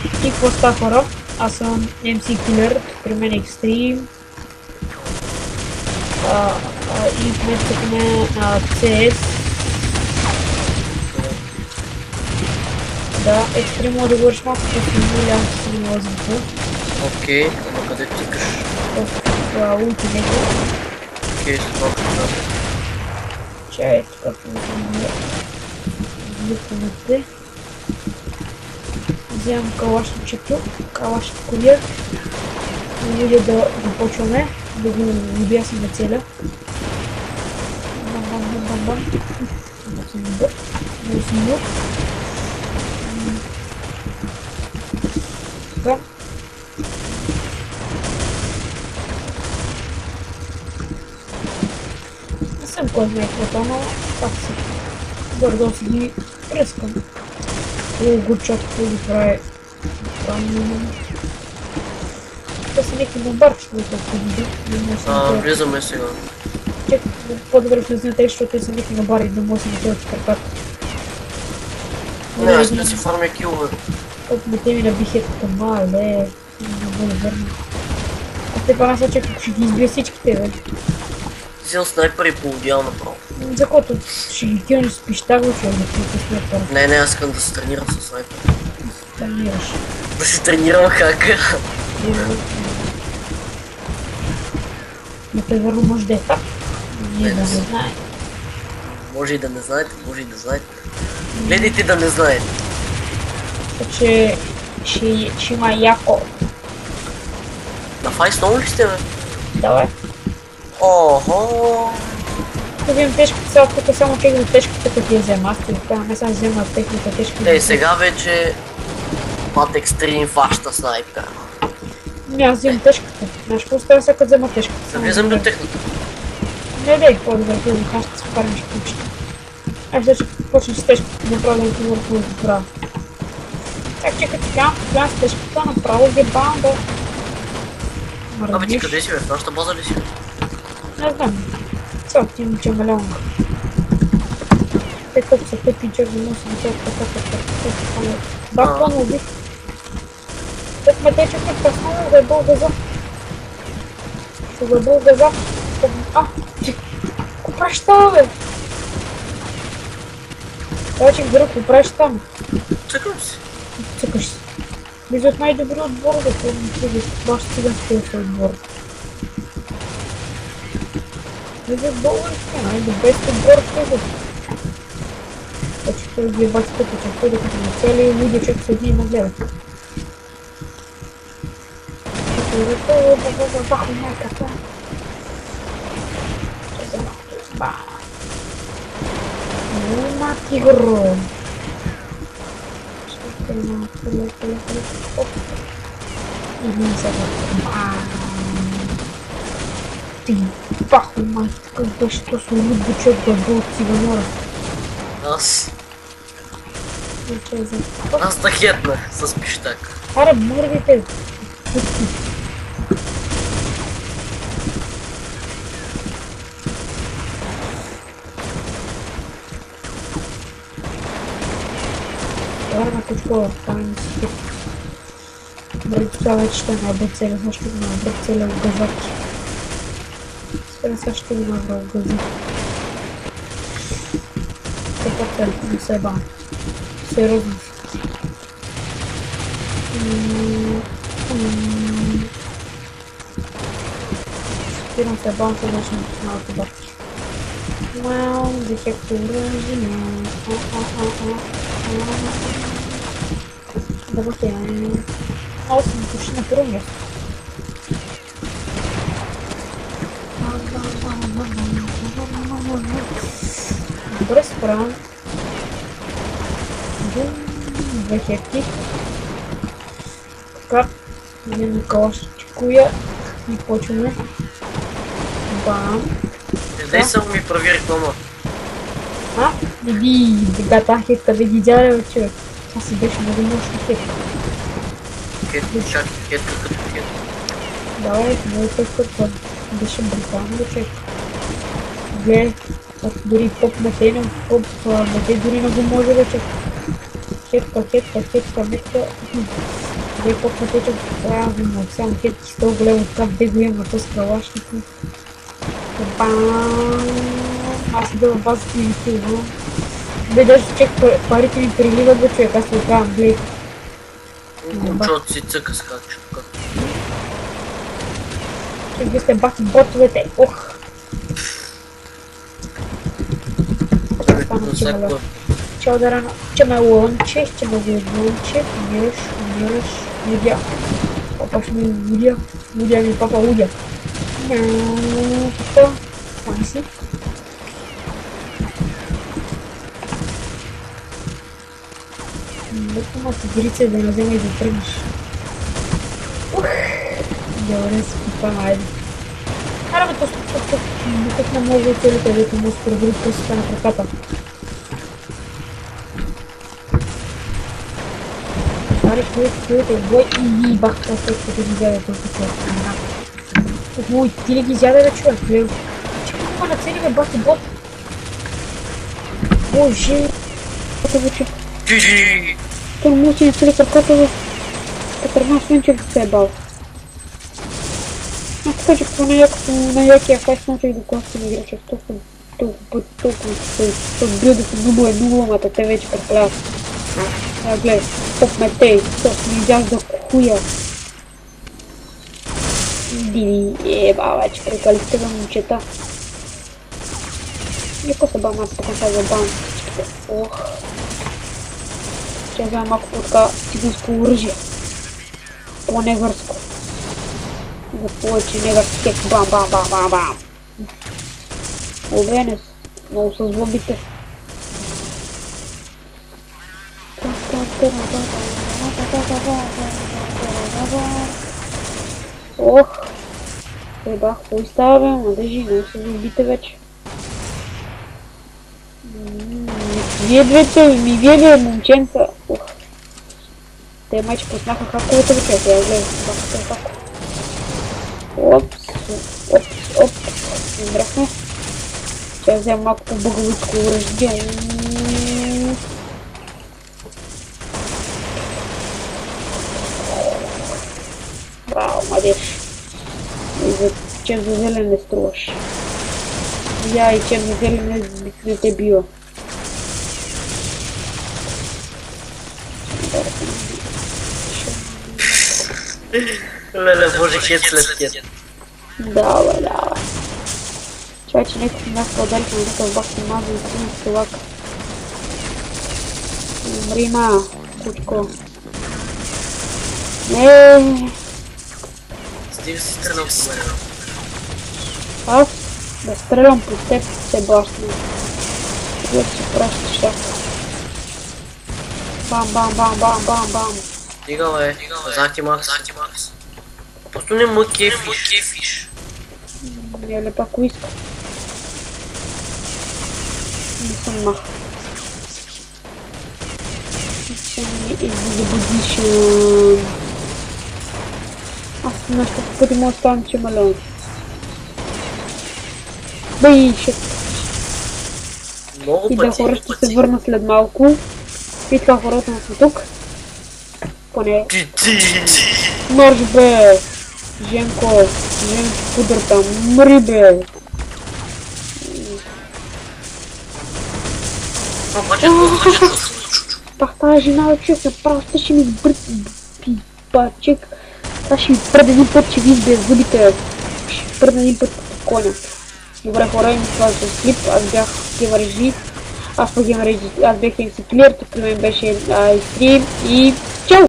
И какво става хора? Аз съм MC Killer, при мен е Extreme. И в момента чакаме CS. Да, Extreme може да говориш малко по-силно, лявам се си не звука. Окей, ама къде тикаш? В Ultimate. Окей, след малко ще дам. Чай, така по-силно. Звукането. Вземам калашничето, калашниколия. Може да започваме, да го убия си на целя. Бам-бам-бам-бам-бам. Много съм добър. Много съм добър. Така. Не съм кой знае какво, но пак си. Бърдо си ги пръскам. Огурчак, какво ги прави. Това са някакви набарчи, които види. Влизаме сега. Чакай, по-добре влизате, защото те са някакви набари, да може да се нативат краката. Не, аз не си фармя килове. Колко ме те ми набих като мале, не бъде верно. А те пара са чакай, ще ги избия всичките, бе. Взел снайпер и полудял направо. За което ще ги килнеш с пищаго, че да ти снайпер. Не, аз искам да се тренирам с снайпер. Тренираш. Да се тренирам хакър. Например, може да е так. Ние да не знаем. Може и да не знаете, може и да знаете. Гледайте да не знаете. Така че ще има яко. На файс много ли сте, бе? Давай. Охо. Да видим тежката сега, тук само чек за тежката, като я взема. Аз така не съм взема техника тежка. Сега вече Мат Екстрим фаща снайпер. Не, аз вземам тежката. Знаеш какво става сега, като взема тежката? Да влизам до техника. Не, по-добре, влизам, аз ще се парим шкучета. Аз ще почнем с тежката, направо да ти върху да правя. Так, чекай така, гледам с тежката, направо ги бам да... Абе ти къде си, бе? В нашата база ли си? Не знам. Цял ти ми чемалянка. Те като са те пинчак да носи на тях така. Да, плано убих. Так ме тече като пръснало да е бъл газа. Ще го е бъл газа. Ти... Ко правиш там, бе? Това че гръб, ко правиш там? Цъкам си. Цъкаш си. Близо от най-добри отбор, да помни ти, баш циганския си отбор. Близо от българския, най-добре сте отбор в него. Значи той ги бати като че докато на цели луди човек седи и нагледа. Баху майката. Ще се малко изба. Ума тигро. Ще малко леко. Оп. И не се баху. Ти баху майката, как беше точно луд човек да бъл от циганора. Аз да хетна с пищак. Аре, мървите! Това на кучкова, това не си хит. Дали това вече ще набра целя, защо го набра целя в газаки. Сега ще го набра в гази. Това цел, не се бам. Сериозно. Спирам се бам, че вече не починава това. Вау, дефектор жена. Давайте, много съм почти на първо място. Добре справям. Две херки. Така, един калашчикуя и почваме. Бам. Дай само ми прави реклама. Иди, сега тази хетка да ги дяля, човек. Това си беше много мощна хетка. Хетка като хетка. Давай, много хетка, беше брутално, човек. Гледай, дори поп мете, поп мете дори не го може да човек. Пакет, метка. Дай по-пътече, правилно, само хетки с този голям откап, де го имам на този калашник. Бам! Аз ида в базата и това. Бе, даже чек парите ми приливат, бе, човек, аз се отправям, гледай. Момчото си цъка скачука. Чек, вие сте бахи ботовете, ох! Чао да рано, че ме лънче, умираш, удя. Папа ще ми удя ми папа удя. Какво? Там си? Леко ма тигрица да не взема и да тръгнеш. Ух! Добре си пипам, айде. Аре бе, тук не може да целите, дето му се пребори пръстите на краката. Аре, хвилите, бой и бах, това след като ги взяде толкова това. Ой, ти ли ги изяде, бе, човек, гледай. Че какво на цели, бе, бах и бот? Боже! Джи-джи! Той му си нацели краката, бе. Петърна Свинчев се е бал. А така че какво на якия хайс научих да класти на играча. Толкова се отбил да се дубо е нуламата, те вече препляват. Гледай, топ метей, топ ми изяж да хуя. Диви, бабе, че прекалихте за момчета. Никой се бам, така се забавам всичките. Ох. Ще взема малко по-така циганско оръжие. По-невърско. За повече невърски хек. Бам, бам, бам, бам, бам. Обенес. Много са злобите. Ох. Еба, хубави става, бе, младежи, много са злобите вече. Вие двете, вие ли момченца? Ох. Те майче поснаха хаковете, бе, я гледам, бахте хако. Опс. Умрахме. Ще взем малко по-бъговичко оръжие. Браво, младеж. Чем за зелен не струваш. Я и чем за зелен не те бива. Леле, боже, хет след хет. Давай. Чай, че някакъв място отдали на някакъв бах се маза и син с лак. Умри, ма, кучко. Стига си стрелям с мен. Аз да стрелям по теб се башня. Вие си пращаш така. Бам. Стига, бе, казах ти Макс. Просто не ме кефиш. Еле пак ако иска. Не съм мах. Аз нещо пъти му оставам, че малон. Бей, ще... Много И да хора ще се върна след малко. И така хората са тук. Поне... Мърж, бе! Женко, кудрата, мри, бе! Пах тази жена, бе, човек, направо ще ми избръд... Пипачек. Сега ще ми пред един път, че ви избие зъбите. Ще пред един път като коня. Добре, хора, им това за слип, аз бях такива режи. Аз бях МС Плеер, тук при мен беше стрим и